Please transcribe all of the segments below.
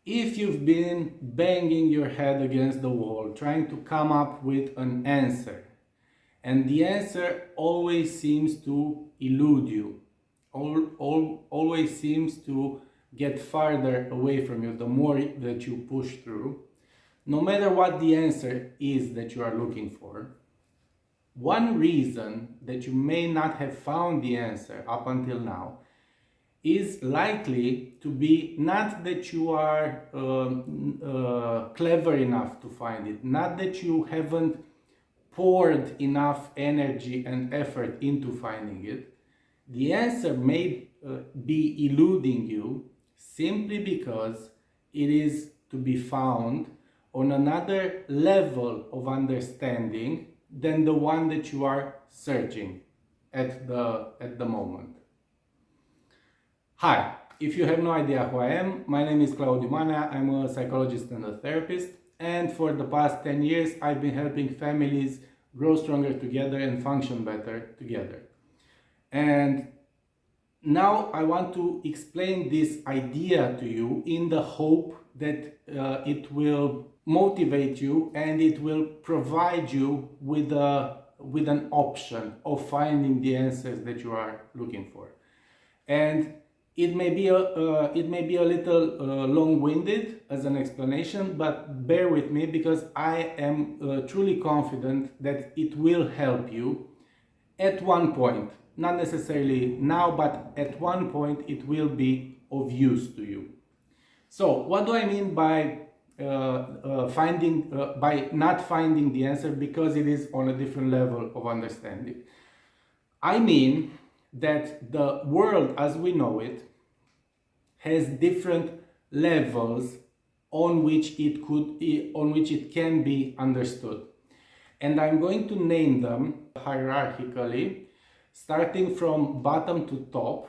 If you've been banging your head against the wall, trying to come up with an answer, and the answer always seems to elude you, always seems to get farther away from you the more that you push through, no matter what the answer is that you are looking for, one reason that you may not have found the answer up until now is likely to be not that you are clever enough to find it, not that you haven't poured enough energy and effort into finding it. The answer may be eluding you simply because it is to be found on another level of understanding than the one that you are searching at the moment. Hi, if you have no idea who I am, my name is Claudiu Manea. I'm a psychologist and a therapist, and for the past 10 years I've been helping families grow stronger together and function better together. And now I want to explain this idea to you in the hope that it will motivate you and it will provide you with an option of finding the answers that you are looking for. And it may be a little long-winded as an explanation, but bear with me because I am truly confident that it will help you at one point. Not necessarily now, but at one point it will be of use to you. So what do I mean by by not finding the answer because it is on a different level of understanding? I mean that the world as we know it has different levels on which it can be understood, and I'm going to name them hierarchically, starting from bottom to top,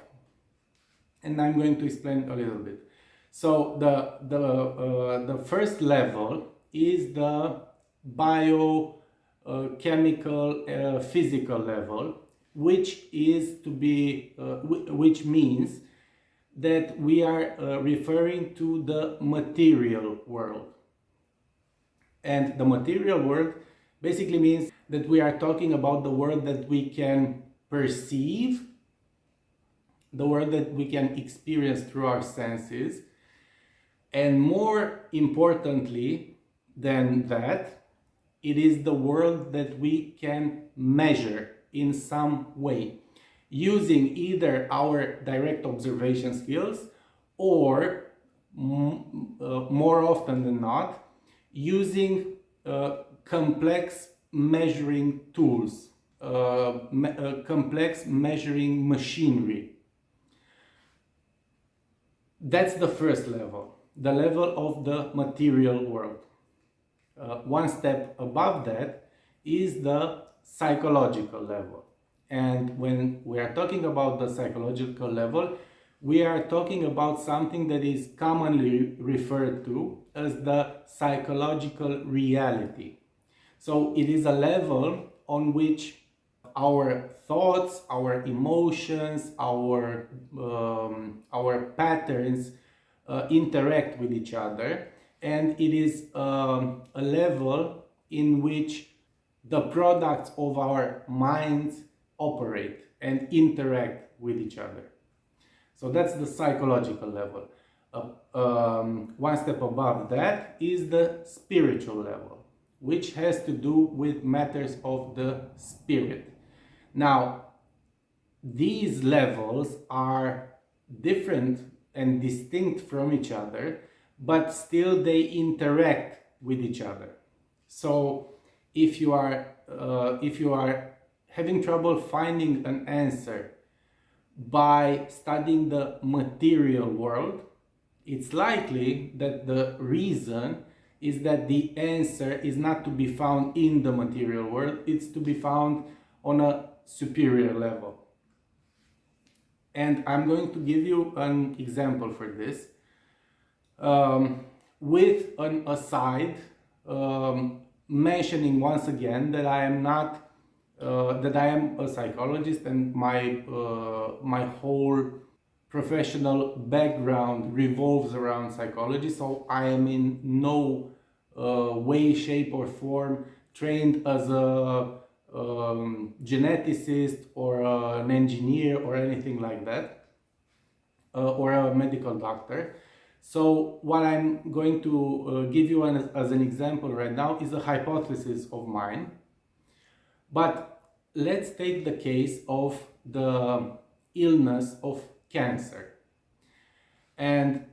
and I'm going to explain a little bit. So the first level is the biochemical physical level, which means that we are referring to the material world. And the material world basically means that we are talking about the world that we can perceive, the world that we can experience through our senses, and more importantly than that, it is the world that we can measure in some way, using either our direct observation skills or more often than not, using complex measuring tools, complex measuring machinery. That's the first level, the level of the material world. One step above that is the psychological level. And when we are talking about the psychological level, we are talking about something that is commonly referred to as the psychological reality. So it is a level on which our thoughts, our emotions, our patterns interact with each other, and it is a level in which the products of our minds operate and interact with each other. So that's the psychological level. One step above that is the spiritual level, which has to do with matters of the spirit. Now, these levels are different and distinct from each other, but still they interact with each other. So if you are having trouble finding an answer by studying the material world, it's likely that the reason is that the answer is not to be found in the material world, it's to be found on a superior level. And I'm going to give you an example for this, with an aside, mentioning once again that I am a psychologist, and my whole professional background revolves around psychology, so I am in no way, shape or form trained as a geneticist or an engineer or anything like that, or a medical doctor. So what I'm going to give you as an example right now is a hypothesis of mine. But let's take the case of the illness of cancer. And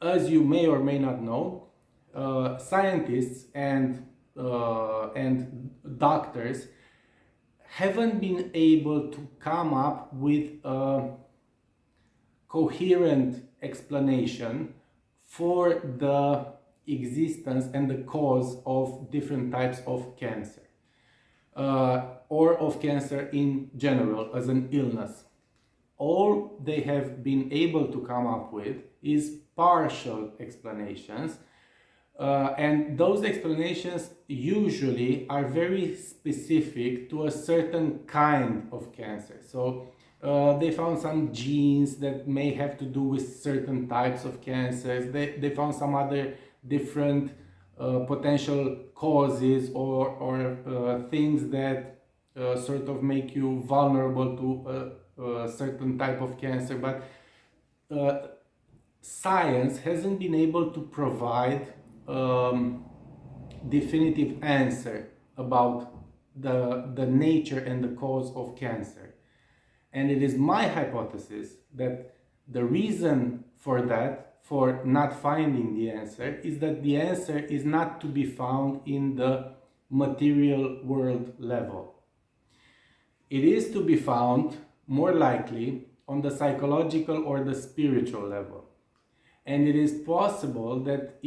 as you may or may not know, scientists and doctors haven't been able to come up with a coherent explanation for the existence and the cause of different types of cancer, or of cancer in general as an illness. All they have been able to come up with is partial explanations, and those explanations usually are very specific to a certain kind of cancer. So they found some genes that may have to do with certain types of cancers. They found some other different potential causes or things that sort of make you vulnerable to a certain type of cancer. But science hasn't been able to provide definitive answer about the nature and the cause of cancer. And it is my hypothesis that the reason for that, for not finding the answer, is that the answer is not to be found in the material world level. It is to be found more likely on the psychological or the spiritual level. And it is possible that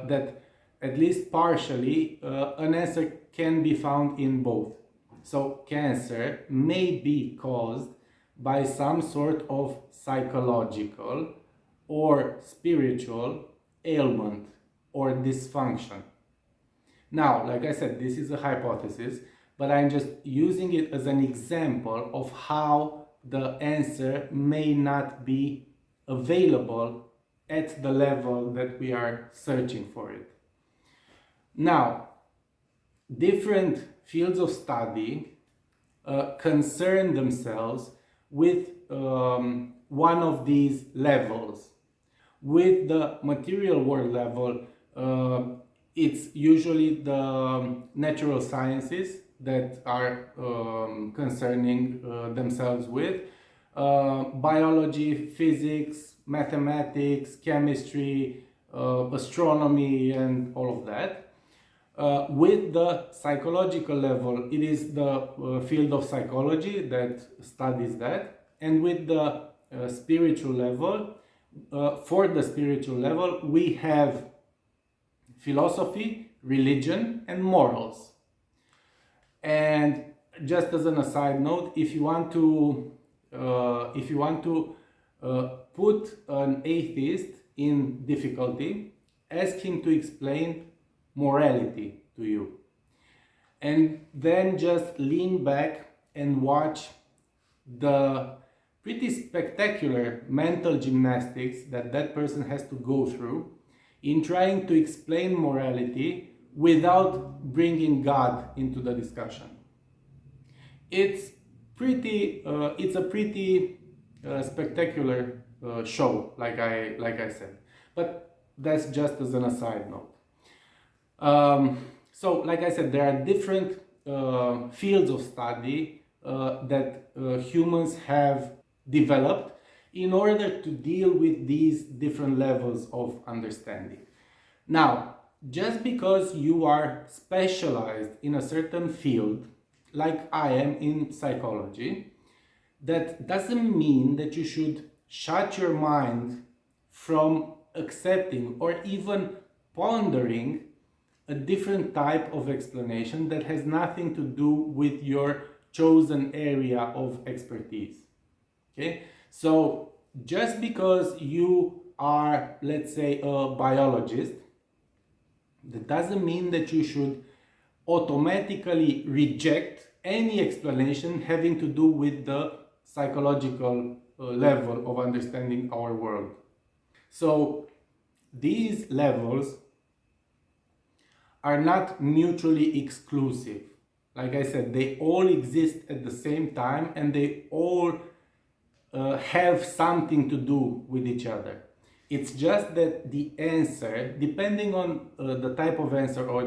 that at least partially an answer can be found in both. So cancer may be caused by some sort of psychological or spiritual ailment or dysfunction. Now, like I said, this is a hypothesis, but I'm just using it as an example of how the answer may not be available at the level that we are searching for it. Now, different fields of study concern themselves with one of these levels. With the material world level, it's usually the natural sciences that are concerning themselves with biology, physics, mathematics, chemistry, astronomy, and all of that. With the psychological level, it is the field of psychology that studies that. And with the spiritual level, for the spiritual level, we have philosophy, religion, and morals. And just as an aside note, if you want to put an atheist in difficulty, ask him to explain morality to you, and then just lean back and watch the pretty spectacular mental gymnastics that person has to go through in trying to explain morality without bringing God into the discussion. It's a pretty spectacular show, like I said, but that's just as an aside note. So, like I said, there are different fields of study that humans have developed in order to deal with these different levels of understanding. Now, just because you are specialized in a certain field, like I am in psychology, that doesn't mean that you should shut your mind from accepting or even pondering a different type of explanation that has nothing to do with your chosen area of expertise. Okay? So just because you are, let's say, a biologist, that doesn't mean that you should automatically reject any explanation having to do with the psychological level of understanding our world. So these levels are not mutually exclusive. Like I said, they all exist at the same time, and they all have something to do with each other. It's just that the answer, depending on the type of answer or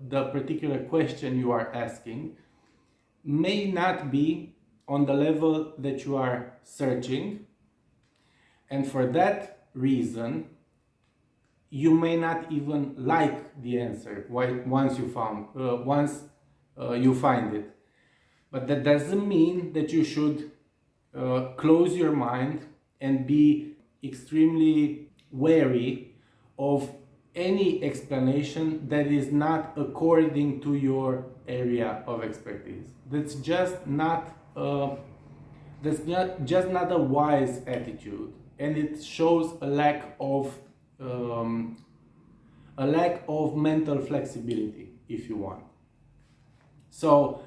the particular question you are asking, may not be on the level that you are searching, and for that reason you may not even like the answer once you find it. But that doesn't mean that you should close your mind and be extremely wary of any explanation that is not according to your area of expertise. That's just not a wise attitude, and it shows a lack of mental flexibility, if you want. So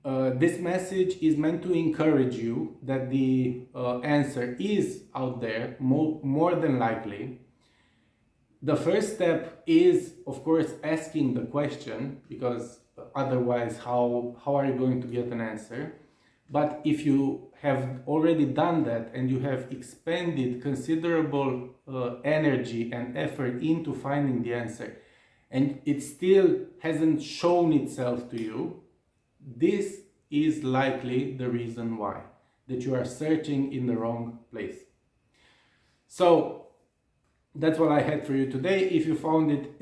this message is meant to encourage you that the answer is out there, more than likely. The first step is, of course, asking the question, because otherwise how are you going to get an answer? But if you have already done that and you have expended considerable energy and effort into finding the answer, and it still hasn't shown itself to you, this is likely the reason why, that you are searching in the wrong place. So that's what I had for you today. If you found it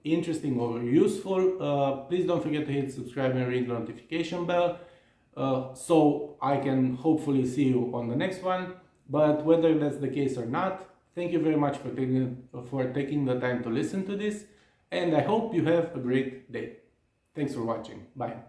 interesting or useful, please don't forget to hit subscribe and ring the notification bell, so I can hopefully see you on the next one. But whether that's the case or not, thank you very much for taking the time to listen to this, and I hope you have a great day. Thanks for watching. Bye.